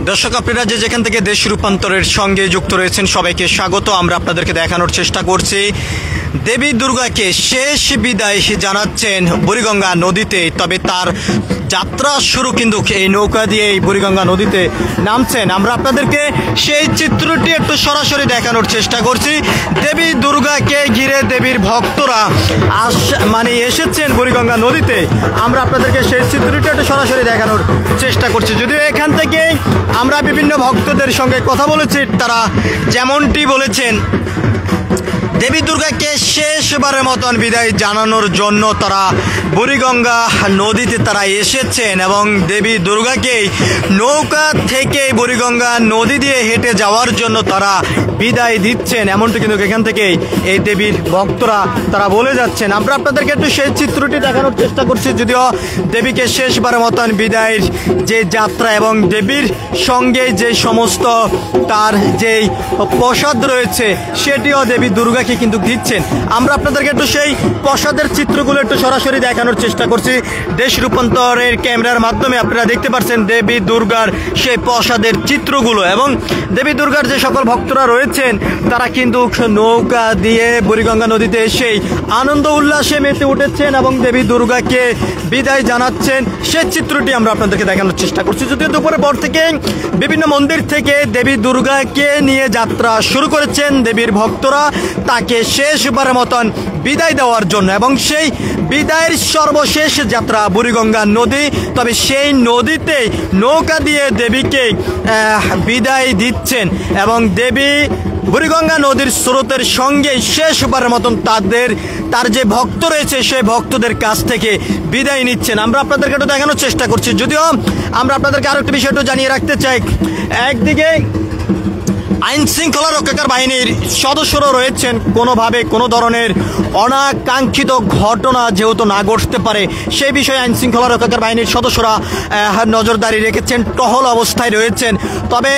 দর্শক আপনারা যে যেখান থেকে দেশ রূপান্তরের সঙ্গে যুক্ত রয়েছেন সবাইকে স্বাগত। আমরা আপনাদেরকে দেখানোর চেষ্টা করছি দেবী দুর্গাকে শেষ বিদায় জানাচ্ছেন বুড়িগঙ্গা নদীতে। তবে তার যাত্রা শুরু কিন্তু এই নৌকা দিয়ে এই বুড়িগঙ্গা নদীতে নামছেন। আমরা আপনাদেরকে সেই চিত্রটি একটু সরাসরি দেখানোর চেষ্টা করছি। দেবী দুর্গাকে ঘিরে দেবীর ভক্তরা এসেছেন বুড়িগঙ্গা নদীতে। আমরা আপনাদেরকে সেই চিত্রটি একটু সরাসরি দেখানোর চেষ্টা করছি। যদিও এখান থেকে আমরা বিভিন্ন ভক্তদের সঙ্গে কথা বলেছি, তারা যেমনটি বলেছেন দেবী দুর্গাকে শেষবারের মতন বিদায় জানানোর জন্য তারা বুড়িগঙ্গা নদীতে তারা এসেছেন এবং দেবী দুর্গাকে নৌকা থেকে বুড়িগঙ্গা নদী দিয়ে হেঁটে যাওয়ার জন্য তারা বিদায় দিচ্ছেন, এমনটি কিন্তু এখান থেকে এই দেবীর ভক্তরা তারা বলে যাচ্ছেন। আমরা আপনাদেরকে একটু সেই চিত্রটি দেখানোর চেষ্টা করছি। যদিও দেবীকে শেষবারের মতন বিদায়ের যে যাত্রা এবং দেবীর সঙ্গে যে সমস্ত তার যেই প্রসাদ রয়েছে সেটিও দেবী দুর্গাকে কিন্তু দিচ্ছেন। আমরা আপনাদেরকে একটু সেই প্রসাদের চিত্রগুলো একটু সরাসরি দেখানোর চেষ্টা করছি দেশ রূপান্তরের ক্যামেরার মাধ্যমে। আপনারা দেখতে পাচ্ছেন দেবী দুর্গার সেই প্রসাদের চিত্রগুলো এবং দেবী দুর্গার যে সকল ভক্তরা রয়েছেন তারা কিন্তু নৌকা দিয়ে বুড়িগঙ্গা নদীতে এসেই আনন্দ উল্লাসে মেতে উঠেছেন এবং দেবী দুর্গাকে বিদায় জানাচ্ছেন। সেই চিত্রটি আমরা আপনাদেরকে দেখানোর চেষ্টা করছি। যদিও দুপুরের পর থেকে বিভিন্ন মন্দির থেকে দেবী দুর্গাকে নিয়ে যাত্রা শুরু করেছেন দেবীর ভক্তরা তাকে শেষবারের মতন বিদায় দেওয়ার জন্য এবং সেই বিদায়ের সর্বশেষ যাত্রা বুড়িগঙ্গা নদী। তবে সেই নদীতে নৌকা দিয়ে দেবীকে বিদায় দিচ্ছেন এবং দেবী বুড়িগঙ্গা নদীর স্রোতের সঙ্গে শেষবারের মতন তার যে ভক্ত রয়েছে সেই ভক্তদের কাছ থেকে বিদায় নিচ্ছেন। আমরা আপনাদেরকে একটু দেখানোর চেষ্টা করছি। যদিও আমরা আপনাদেরকে আরো একটি বিষয় একটু জানিয়ে রাখতে চাই, একদিকে আইন শৃঙ্খলা রক্ষাকার বাহিনীর সদস্যরা রয়েছেন, কোনোভাবে কোনো ধরনের অনাকাঙ্ক্ষিত ঘটনা যেহেতু না ঘটতে পারে সেই বিষয়ে আইন শৃঙ্খলা রক্ষাকার বাহিনীর সদস্যরা নজরদারি রেখেছেন, টহল অবস্থায় রয়েছেন। তবে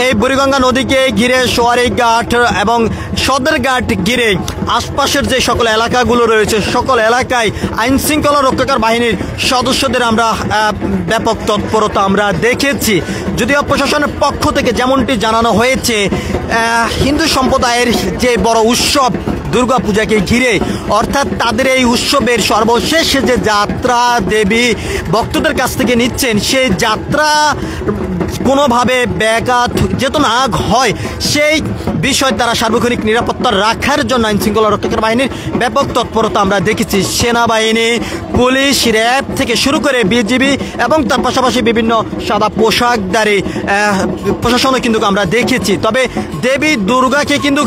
এই বুড়িগঙ্গা নদীকে ঘিরে সোয়ারিঘাট এবং সদরঘাট ঘিরে আশপাশের যে সকল এলাকাগুলো রয়েছে সকল এলাকায় আইন শৃঙ্খলা রক্ষাকার বাহিনীর সদস্যদের আমরা ব্যাপক তৎপরতা আমরা দেখেছি। যদিও প্রশাসনের পক্ষ থেকে যেমনটি জানানো হয়েছে হিন্দু সম্প্রদায়ের যে বড় উৎসব দুর্গাপূজাকে ঘিরে, অর্থাৎ তাদের এই উৎসবের সর্বশেষ যে যাত্রা দেবী ভক্তদের কাছ থেকে নিচ্ছেন সেই যাত্রা কোনোভাবে ব্যাঘাত যেন না হয় সেই বিষয় তারা সার্বক্ষণিক নিরাপত্তা রাখার জন্য আইন শৃঙ্খলা রক্ষাকার বাহিনীর ব্যাপক তৎপরতা আমরা দেখেছি। সেনাবাহিনী, পুলিশ, র্যাব থেকে শুরু করে বিজিবি এবং তার পাশাপাশি বিভিন্ন সাদা পোশাকধারী প্রশাসনও কিন্তু আমরা দেখেছি। তবে দেবী দুর্গাকে কিন্তু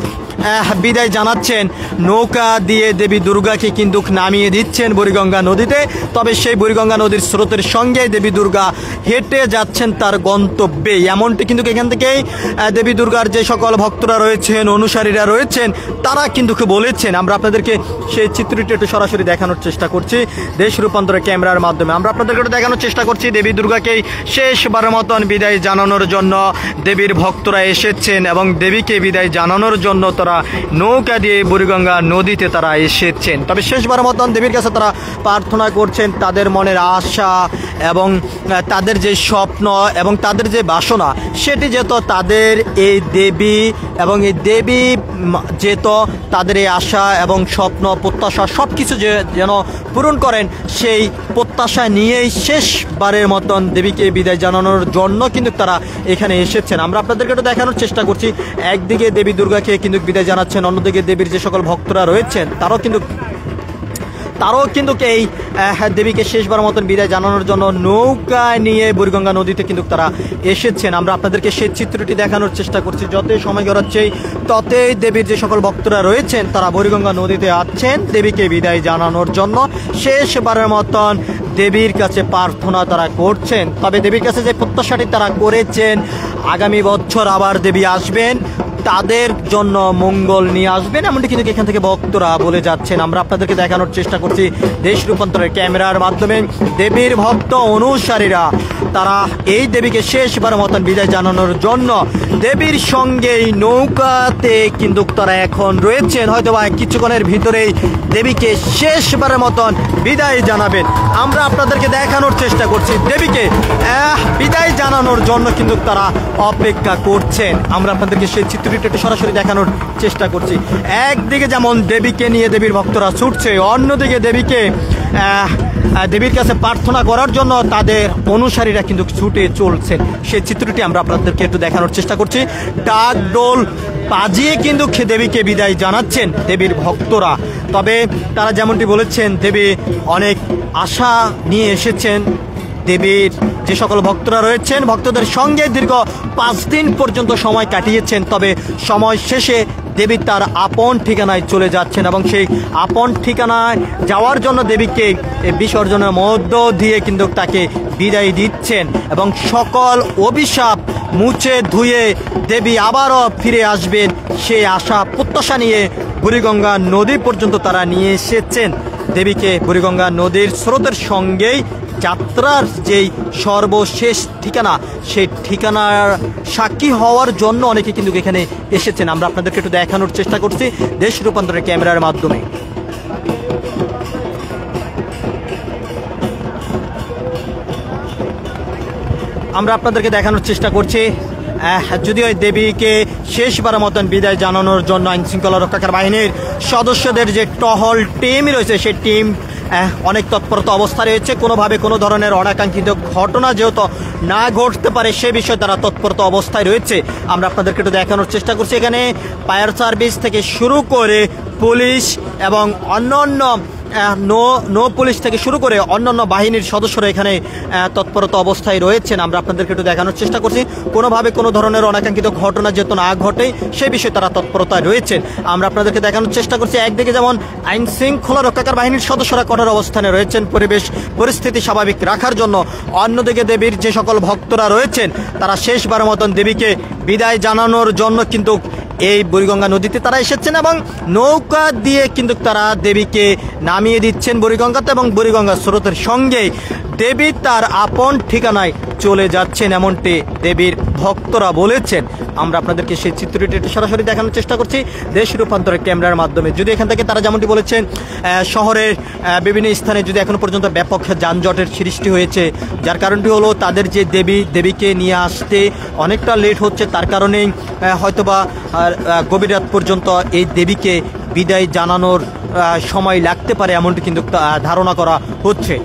বিদায় জানাচ্ছেন নৌকা দিয়ে দেবী দুর্গাকে কিন্তু নামিয়ে দিচ্ছেন বুড়িগঙ্গা নদীতে। তবে সেই বুড়িগঙ্গা নদীর স্রোতের সঙ্গে দেবী দুর্গা হেঁটে যাচ্ছেন তার গন্তব্যে, এমনটি কিন্তু এখান থেকেই দেবী দুর্গার যে সকল ভক্তরা রয়েছেন, অনুসারীরা রয়েছেন তারা কিন্তু বলেছেন। আমরা আপনাদেরকে সেই চিত্রটি একটু সরাসরি দেখানোর চেষ্টা করছি দেশ রূপান্তরের ক্যামেরার মাধ্যমে। আমরা আপনাদেরকে একটু দেখানোর চেষ্টা করছি দেবী দুর্গাকেই শেষবারের মতন বিদায় জানানোর জন্য দেবীর ভক্তরা এসেছেন এবং দেবীকে বিদায় জানানোর জন্য নৌকা দিয়ে বুড়িগঙ্গা নদীতে তারা এসেছেন। তবে শেষবারের মতন দেবীর কাছে তারা প্রার্থনা করছেন তাদের মনের আশা এবং তাদের যে স্বপ্ন এবং তাদের যে বাসনা সেটি যেত তাদের এই দেবী এবং এই দেবী যেত তাদের এই আশা এবং স্বপ্ন প্রত্যাশা সব কিছু যেন পূরণ করেন সেই প্রত্যাশা নিয়েই শেষবারের মতন দেবীকে বিদায় জানানোর জন্য কিন্তু তারা এখানে এসেছেন। আমরা আপনাদেরকে একটু দেখানোর চেষ্টা করছি, একদিকে দেবী দুর্গাকে কিন্তু বিদায় জানাচ্ছেন, অন্যদিকে দেবীর যে সকল ভক্তরা রয়েছেন তারাও কিন্তু এই দেবীকে শেষবার মতন বিদায় জানানোর জন্য নৌকা নিয়ে বুড়িগঙ্গা নদীতে কিন্তু তারা এসেছেন। আমরা আপনাদেরকে সেই চিত্রটি দেখানোর চেষ্টা করছি। যতই সময় গড়াচ্ছে ততই দেবীর যে সকল ভক্তরা রয়েছেন তারা বুড়িগঙ্গা নদীতে আসছেন দেবীকে বিদায় জানানোর জন্য, শেষবারের মতন দেবীর কাছে প্রার্থনা তারা করছেন। তবে দেবীর কাছে যে প্রত্যাশাটি তারা করেছেন আগামী বছর আবার দেবী আসবেন, তাদের জন্য মঙ্গল নিয়ে আসবেন, এমনটি কিন্তু এখান থেকে ভক্তরা বলে যাচ্ছেন। আমরা আপনাদেরকে দেখানোর চেষ্টা করছি দেশ রূপান্তরের ক্যামেরার মাধ্যমে দেবীর ভক্ত অনুসারীরা তারা এই দেবীকে শেষবারের মতন বিদায় জানানোর জন্য দেবীর সঙ্গেই নৌকাতে কিন্তু তারা এখন রয়েছেন। হয়তো বা কিছুক্ষণের ভিতরেই দেবীকে শেষবারের মতন বিদায় জানাবেন। আমরা আপনাদেরকে দেখানোর চেষ্টা করছি দেবীকে বিদায় জানানোর জন্য কিন্তু তারা অপেক্ষা করছেন। আমরা আপনাদেরকে সেই চিত্রটি একটু সরাসরি দেখানোর চেষ্টা করছি। একদিকে যেমন দেবীকে নিয়ে দেবীর ভক্তরা ছুটছে, অন্যদিকে দেবীর কাছে প্রার্থনা করার জন্য তাদের অনুসারীরা কিন্তু ছুটে চলছেন। সেই চিত্রটি আমরা আপনাদেরকে একটু দেখানোর চেষ্টা করছি। ডাক ডোল বাজিয়ে কিন্তু দেবীকে বিদায় জানাচ্ছেন দেবীর ভক্তরা। তবে তারা যেমনটি বলেছেন, দেবী অনেক আশা নিয়ে এসেছেন। দেবীর যে সকল ভক্তরা রয়েছেন, ভক্তদের সঙ্গে দীর্ঘ 5 দিন পর্যন্ত সময় কাটিয়েছেন। তবে সময় শেষে দেবী তার আপন ঠিকানায় চলে যাচ্ছেন এবং সেই আপন ঠিকানায় যাওয়ার জন্য দেবীকে বিসর্জনের মধ্য দিয়ে কিন্তু তাকে বিদায় দিচ্ছেন এবং সকল অভিশাপ মুছে ধুয়ে দেবী আবারও ফিরে আসবেন সেই আশা প্রত্যাশা নিয়ে বুড়িগঙ্গা নদী পর্যন্ত তারা নিয়ে এসেছেন। দেবীকে বুড়িগঙ্গা নদীর স্রোতের সঙ্গেই যাত্রার যেই সর্বশেষ ঠিকানা, সেই ঠিকানার সাক্ষী হওয়ার জন্য অনেকে কিন্তু এখানে এসেছেন। আমরা আপনাদেরকে একটু দেখানোর চেষ্টা করছি দেশ রূপান্তরের ক্যামেরার মাধ্যমে। আমরা আপনাদেরকে দেখানোর চেষ্টা করছি যদিও দেবীকে শেষবারের মতন বিদায় জানানোর জন্য আইন শৃঙ্খলা রক্ষাকারী বাহিনীর সদস্যদের যে টহল টিম রয়েছে, সেই টিম অনেক তৎপরতা অবস্থা রয়েছে। কোনোভাবে কোনো ধরনের অনাকাঙ্ক্ষিত ঘটনা যেহেতু না ঘটতে পারে সে বিষয়ে তারা তৎপরতা অবস্থায় রয়েছে। আমরা আপনাদেরকে একটু দেখানোর চেষ্টা করছি। এখানে ফায়ার সার্ভিস থেকে শুরু করে পুলিশ এবং অন্যান্য নৌ পুলিশ থেকে শুরু করে অন্যান্য বাহিনীর সদস্যরা এখানে তৎপরতা অবস্থায় রয়েছেন। আমরা আপনাদেরকে একটু দেখানোর চেষ্টা করছি কোনোভাবে কোনো ধরনের অনাকাঙ্ক্ষিত ঘটনা যেহেতু না ঘটে সে বিষয়ে তারা তৎপরতায় রয়েছেন। আমরা আপনাদেরকে দেখানোর চেষ্টা করছি একদিকে যেমন আইন শৃঙ্খলা রক্ষাকারী বাহিনীর সদস্যরা কঠোর অবস্থানে রয়েছেন পরিবেশ পরিস্থিতি স্বাভাবিক রাখার জন্য, অন্যদিকে দেবীর যে সকল ভক্তরা রয়েছেন তারা শেষবারের মতন দেবীকে বিদায় জানানোর জন্য কিন্তু এই বুড়িগঙ্গা নদীতে তারা এসেছেন এবং নৌকা দিয়ে কিন্তু তারা দেবীকে নামিয়ে দিচ্ছেন বুড়িগঙ্গাতে এবং বুড়িগঙ্গা স্রোতের সঙ্গে দেবী তার আপন ঠিকানায় চলে যাচ্ছেন এমনটি দেবীর ভক্তরা বলেছেন। আমরা আপনাদেরকে সেই চিত্রটি একটু সরাসরি দেখানোর চেষ্টা করছি দেশ রূপান্তরের ক্যামেরার মাধ্যমে। যদি এখান থেকে তারা যেমনটি বলেছেন শহরের বিভিন্ন স্থানে যদি এখনো পর্যন্ত ব্যাপক যানজটের সৃষ্টি হয়েছে, যার কারণটি হলো তাদের যে দেবীকে নিয়ে আসতে অনেকটা লেট হচ্ছে, তার কারণেই হয়তোবা গভীর রাত পর্যন্ত এই দেবীকে বিদায় জানানোর সময় লাগতে পারে এমনটি কিন্তু ধারণা করা হচ্ছে।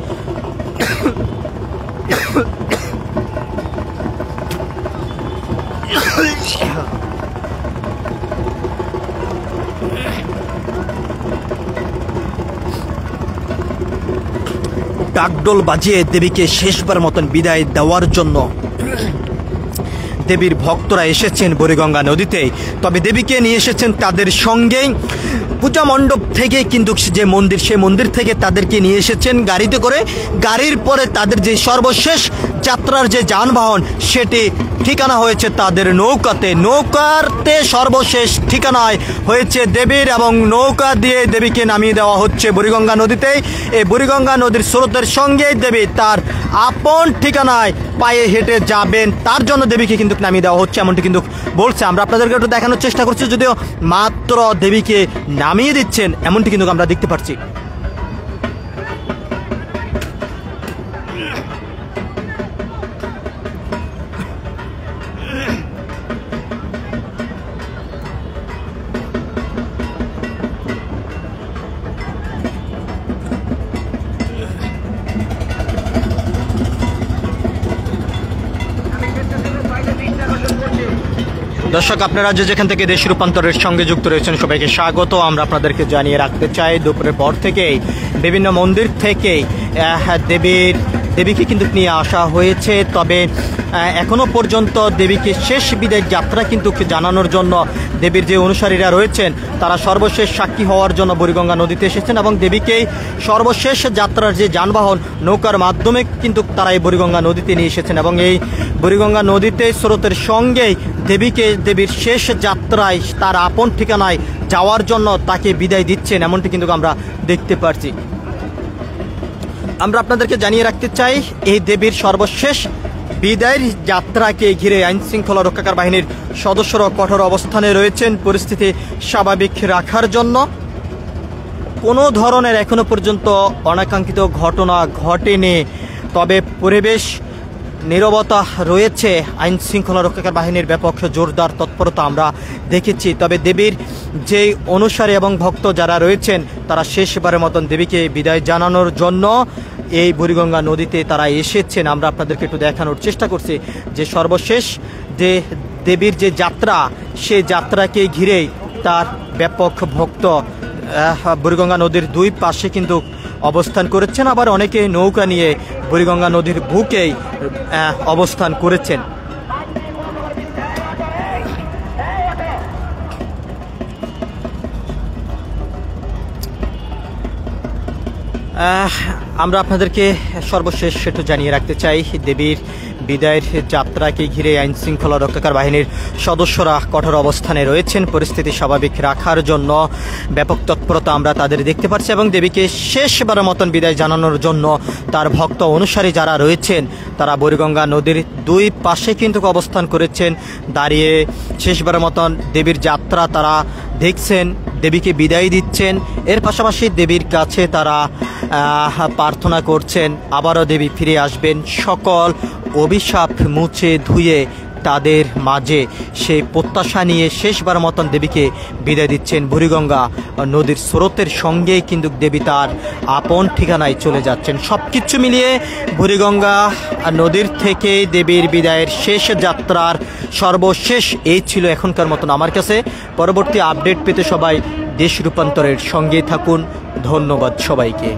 ডাকডোল বাজিয়ে দেবীকে শেষবার মতন বিদায় দেওয়ার জন্য দেবীর ভক্তরা এসেছেন বুড়িগঙ্গা নদীতে। তবে দেবীকে নিয়ে এসেছেন তাদের সঙ্গেই পূজা মণ্ডপ থেকে কিন্তু যে মন্দির, সে মন্দির থেকে তাদেরকে নিয়ে এসেছেন গাড়িতে করে। গাড়ির পরে তাদের যে সর্বশেষ যাত্রার যে যানবাহন সেটি ঠিকানা হয়েছে তাদের নৌকাতে সর্বশেষ ঠিকানায় হয়েছে দেবীর এবং নৌকা দিয়ে দেবীকে নামিয়ে দেওয়া হচ্ছে বুড়িগঙ্গা নদীতে। এই বুড়িগঙ্গা নদীর স্রোতের সঙ্গে দেবী তার আপন ঠিকানায় পায়ে হেঁটে যাবেন, তার জন্য দেবীকে কিন্তু নামিয়ে দেওয়া হচ্ছে এমনটি কিন্তু বলছে। আমরা আপনাদেরকে একটু দেখানোর চেষ্টা করছি, যদিও মাত্র দেবীকে নামিয়ে দিচ্ছেন এমনটি কিন্তু আমরা দেখতে পাচ্ছি। দর্শক, আপনারা যেখান থেকে দেশ রূপান্তরের সঙ্গে যুক্ত রয়েছেন সবাইকে স্বাগত। আমরা আপনাদেরকে জানিয়ে রাখতে চাই দুপুরের পর থেকেই বিভিন্ন মন্দির থেকে দেবীকে কিন্তু নিয়ে আসা হয়েছে। তবে এখনো পর্যন্ত দেবীকে শেষ বিদায় যাত্রা কিন্তু জানানোর জন্য দেবীর যে অনুসারীরা রয়েছেন তারা সর্বশেষ সাক্ষী হওয়ার জন্য বুড়িগঙ্গা নদীতে এসেছেন এবং দেবীকেই সর্বশেষ যাত্রার যে যানবাহন নৌকার মাধ্যমে কিন্তু তারা এই বুড়িগঙ্গা নদীতে নিয়ে এসেছেন এবং এই বুড়িগঙ্গা নদীতে স্রোতের সঙ্গেই দেবীর শেষ যাত্রায় তার আপন ঠিকানায় যাওয়ার জন্য তাকে বিদায় দিচ্ছেন এমনটি কিন্তু আমরা দেখতে পাচ্ছি। আমরা আপনাদেরকে জানিয়ে রাখতে চাই এই দেবীর সর্বশেষ বিদায়ের যাত্রাকে ঘিরে আইন শৃঙ্খলা রক্ষাকার বাহিনীর সদস্যরা কঠোর অবস্থানে রয়েছেন পরিস্থিতি স্বাভাবিক রাখার জন্য। কোনো ধরনের এখনো পর্যন্ত অনাকাঙ্ক্ষিত ঘটনা ঘটেনি, তবে পরিবেশ নীরবতা রয়েছে। আইন শৃঙ্খলা রক্ষাকার বাহিনীর ব্যাপক জোরদার তৎপরতা আমরা দেখেছি। তবে দেবীর যেই অনুসারী এবং ভক্ত যারা রয়েছেন তারা শেষবারের মতন দেবীকে বিদায় জানানোর জন্য এই বুড়িগঙ্গা নদীতে তারা এসেছেন। আমরা আপনাদেরকে একটু দেখানোর চেষ্টা করছি যে সর্বশেষ যে দেবীর যে যাত্রা, সেই যাত্রাকে ঘিরেই তার ব্যাপক ভক্ত বুড়িগঙ্গা নদীর দুই পাশে কিন্তু অবস্থান করেছেন, আবার অনেকে নৌকা নিয়ে বুড়িগঙ্গা নদীর বুকেই অবস্থান করেছেন। আমরা আপনাদেরকে সর্বশেষ একটু জানিয়ে রাখতে চাই, দেবীর বিদায়ের যাত্রাকে ঘিরে আইন শৃঙ্খলা রক্ষাকার বাহিনীর সদস্যরা কঠোর অবস্থানে রয়েছেন পরিস্থিতি স্বাভাবিক রাখার জন্য। ব্যাপক তৎপরতা আমরা তাদের দেখতে পাচ্ছি এবং দেবীকে শেষবারের মতন বিদায় জানানোর জন্য তার ভক্ত অনুসারী যারা রয়েছেন তারা বুড়িগঙ্গা নদীর দুই পাশে কিন্তু অবস্থান করেছেন, দাঁড়িয়ে শেষবারের মতন দেবীর যাত্রা তারা দেখছেন, দেবীকে বিদায় দিচ্ছেন। এর পাশাপাশি দেবীর কাছে তারা প্রার্থনা করছেন আবারও দেবী ফিরে আসবেন, সকল অভিশাপ মুছে ধুয়ে তাদের মাঝে সেই প্রত্যাশা নিয়ে শেষবার মতন দেবীকে বিদায় দিচ্ছেন। বুড়িগঙ্গা নদীর স্রোতের সঙ্গেই কিন্তু দেবী তার আপন ঠিকানায় চলে যাচ্ছেন। সব কিছু মিলিয়ে বুড়িগঙ্গা নদীর থেকে দেবীর বিদায়ের শেষ যাত্রার সর্বশেষ এই ছিল এখনকার মতন আমার কাছে। পরবর্তী আপডেট পেতে সবাই দেশ রূপান্তরের সঙ্গে থাকুন। ধন্যবাদ সবাইকে।